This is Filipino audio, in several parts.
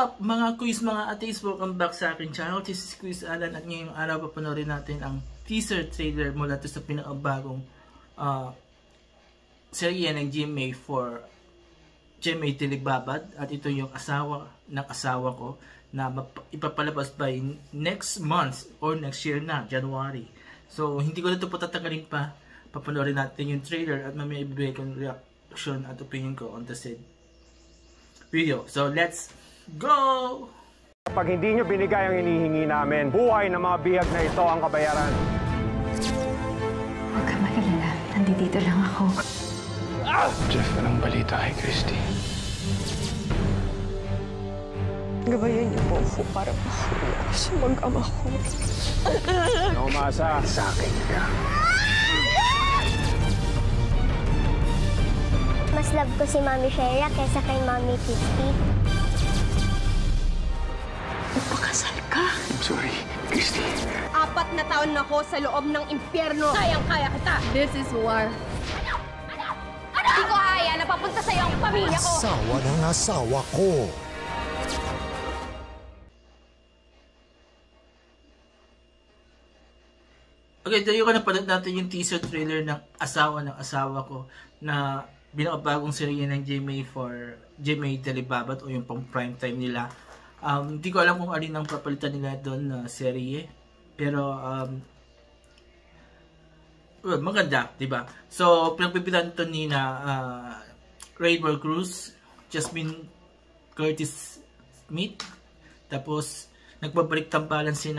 up mga quiz, mga atis? Welcome back sa akin channel. This is Quiz Alan at ngayong araw papanorin natin ang teaser trailer mula to sa pinakabagong serye ng GMA for GMA Telebabad. At ito yung asawa ng asawa ko na ipapalabas by next month or next year na, January. So hindi ko na ito patatagalin pa. Papanorin natin yung trailer at mamaya ibibigay ko yung reaction at opinion ko on the said video. So let's go! Kapag hindi nyo binigay ang hinihingi namin, buhay ng mga bihag na ito ang kabayaran. Huwag ka mag-alala. Nandito lang ako. Jeff, anong balita kay Christy? Gabayan niyo po ako para mahuli ako sa mag-ama ko. Umasa sa akin ka. Mas love ko si Mami Sheria kaysa kay Mami Christy. Magpakasal ka. I'm sorry, Christy. 4 na taon na ako sa loob ng impyerno. Kayang-kaya kita. This is war. Hindi ko haya na papunta sa'yo ang pamilya ko. Asawa ng asawa ko. Okay, tayo ka napanood natin yung teaser trailer ng asawa ko na binabagong serye ng GMA for GMA Telebabad o yung pang prime time nila. Hindi ko alam kung alin ang papalitan nila doon na serye. Pero well, maganda, 'di ba? So, pinagpipitan ito ni na Rainbow Cruz, Jasmine Curtis Smith. Tapos nagbabalik tambalan si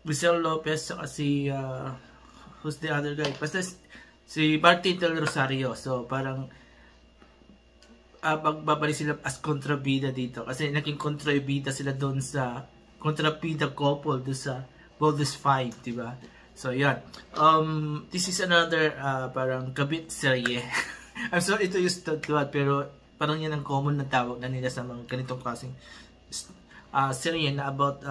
Rizal Lopez at si who's the other guy? Basta si Martin Del Rosario. So parang magbabalik sila as kontrabida dito kasi naging kontrabida sila doon sa kontrabida couple doon sa Boldest 5, diba? So yan. This is another parang kabit serye. I'm sorry ito yung statuat pero parang yan ang common na tawag na nila sa mga ganitong klaseng serye na about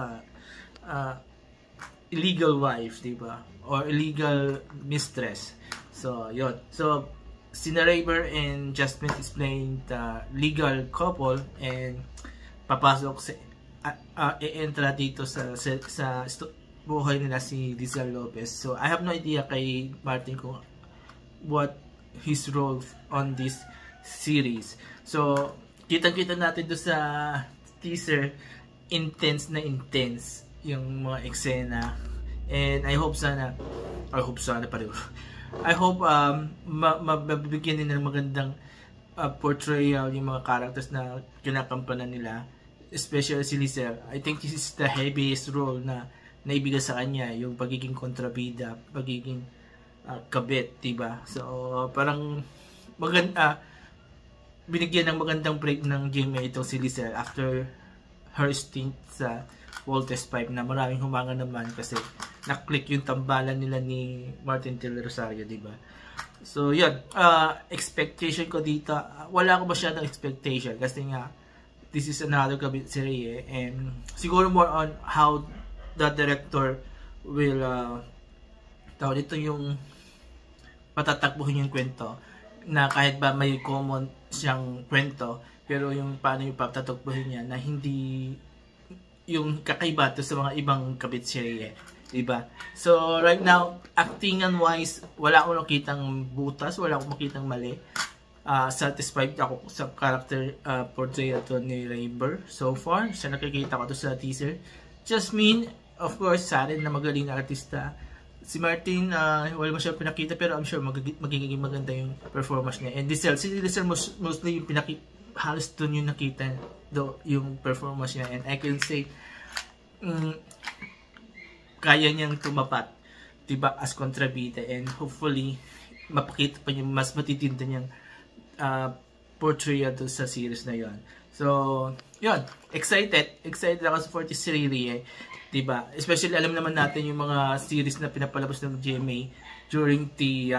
illegal wife, diba? Or illegal mistress. So, yun. So, sina Rayber and Jasmine is playing the legal couple and papasok sa e-entra dito sa buhay nila si Rizal Lopez. So, I have no idea kay Martin kung what his role on this series. So, kitang-kita natin doon sa teaser, intense na intense yung mga eksena. And I hope mabibigyan din ng magandang portrayal yung mga characters na kinakampanan nila, especially si Lizelle. I think this is the heaviest role na naibigay sa kanya, yung pagiging kontrabida, pagiging kabit, diba? So parang binigyan ng magandang break ng GMA itong si Lizelle after her stint sa Boldest 5 na maraming humanga naman kasi na-click yung tambalan nila ni Martin Del Rosario, diba? So, yun. Expectation ko dito, wala ko masyadong expectation kasi nga, this is another kabit serie and siguro more on how the director will ito yung patatakbuhin yung kwento na kahit ba may common siyang kwento pero yung paano yung patatakbuhin niya na hindi yung kakaiba to sa mga ibang kabit serye, diba? So right now, actingan wise, wala akong nakitang butas, wala akong makitang mali. Satisfied ako sa character portrayal to ni Rayber so far. Sa nakikita ko to sa teaser. Jasmine, of course, sa rin na magaling na artista. Si Martin, wala mo siya pinakita pero I'm sure magiging maganda yung performance niya. And Lizelle, si Lizelle mostly yung halos doon yung nakita yung performance niya, and I can say kaya niyang tumapat, diba, as kontrabida, and hopefully mapakita pa niya mas matitinda niyang portrayal sa series na yon. So yun, excited ako for this series, diba, especially alam naman natin yung mga series na pinapalabas ng GMA during the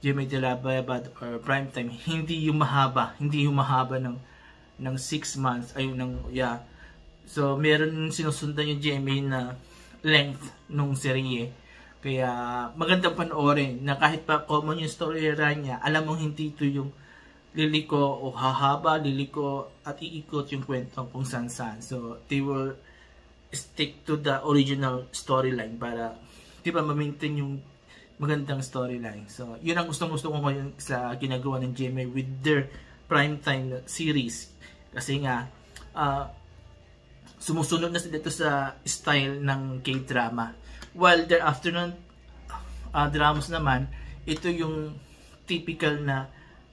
GMA Telebabad or prime time, hindi yung mahaba ng 6 months, so meron sinusundan yung GMA na length nung serye, kaya magandang panoorin na kahit pa common yung storyline niya, alam mo hindi ito yung liliko o hahaba, liliko at iikot yung kwento kung saan-saan. So, they will stick to the original storyline para, di ba, ma-maintain yung magandang storyline. So, yun ang gustong-gusto ko ngayon sa ginagawa ng GMA with their primetime series. Kasi nga, sumusunod na sila dito sa style ng K-drama. While their afternoon dramas naman, ito yung typical na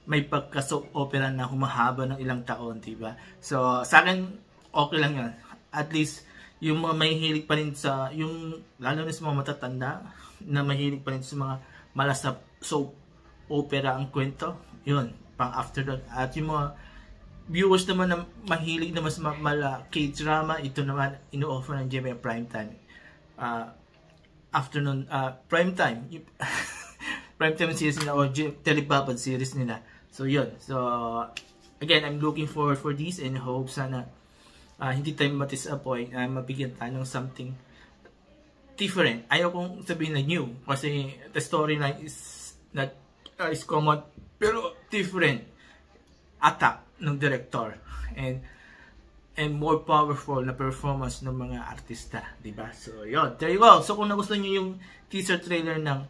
may pagka-soap opera na humahaba ng ilang taon, diba? So, sa akin, okay lang yan. At least, yung mga mahihilig pa rin sa, yung, lalo na sa mga matatanda, na mahihilig pa rin sa mga malasap soap opera ang kwento, yun, pang afternoon. At yung mga viewers naman na mahilig naman sa mala K-drama, ito naman, ino-offer ng GMA Primetime. Afternoon, primetime primetime series nila o telebabad series nila. So yun, so again, I'm looking forward for this and hope sana hindi tayo ma-disappoint, mabigyan tayo ng something different. Ayaw kong sabihin na new kasi the storyline is not is common pero different attack ng director and more powerful na performance ng mga artista, diba? So, yun. There you go. So, kung nagustuhan nyo yung teaser trailer ng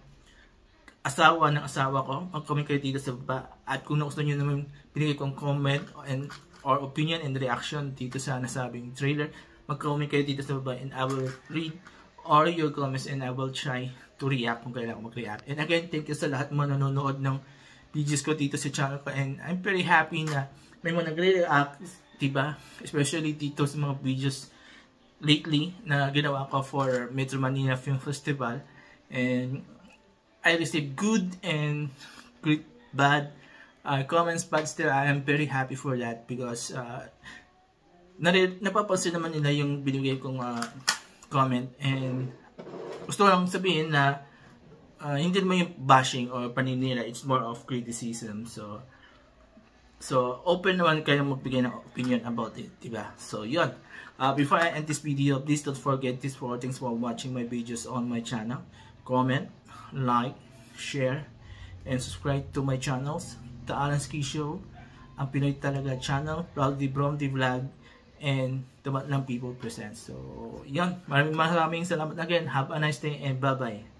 asawa ko, mag-comment kayo dito sa baba. At kung nagustuhan nyo naman binigay kong comment or opinion and reaction dito sa nasabing trailer, mag-comment kayo dito sa baba and I will read all your comments and I will try to react kung kailangan mag-react. And again, thank you sa lahat mga nanonood ng videos ko dito sa channel ko. And I'm very happy na may mga nagre-react, diba? Especially dito sa mga videos lately na ginawa ko for Metro Manila Film Festival, and I received good and great bad comments, but still I am very happy for that because napapansin naman nila yung binigay kong comment, and gusto lang sabihin na hindi naman yung bashing or paninira, it's more of criticism. So, open naman kayo magbigay ng opinion about it, diba? So, yun. Before I end this video, please don't forget these 4 things while watching my videos on my channel. Comment, like, share, and subscribe to my channels. The Alan Ski Show, ang Pinoy Talaga channel, Proudly Bromdy Vlog, and The Matlang People Presents. So, yun. Maraming salamat again. Have a nice day and bye-bye.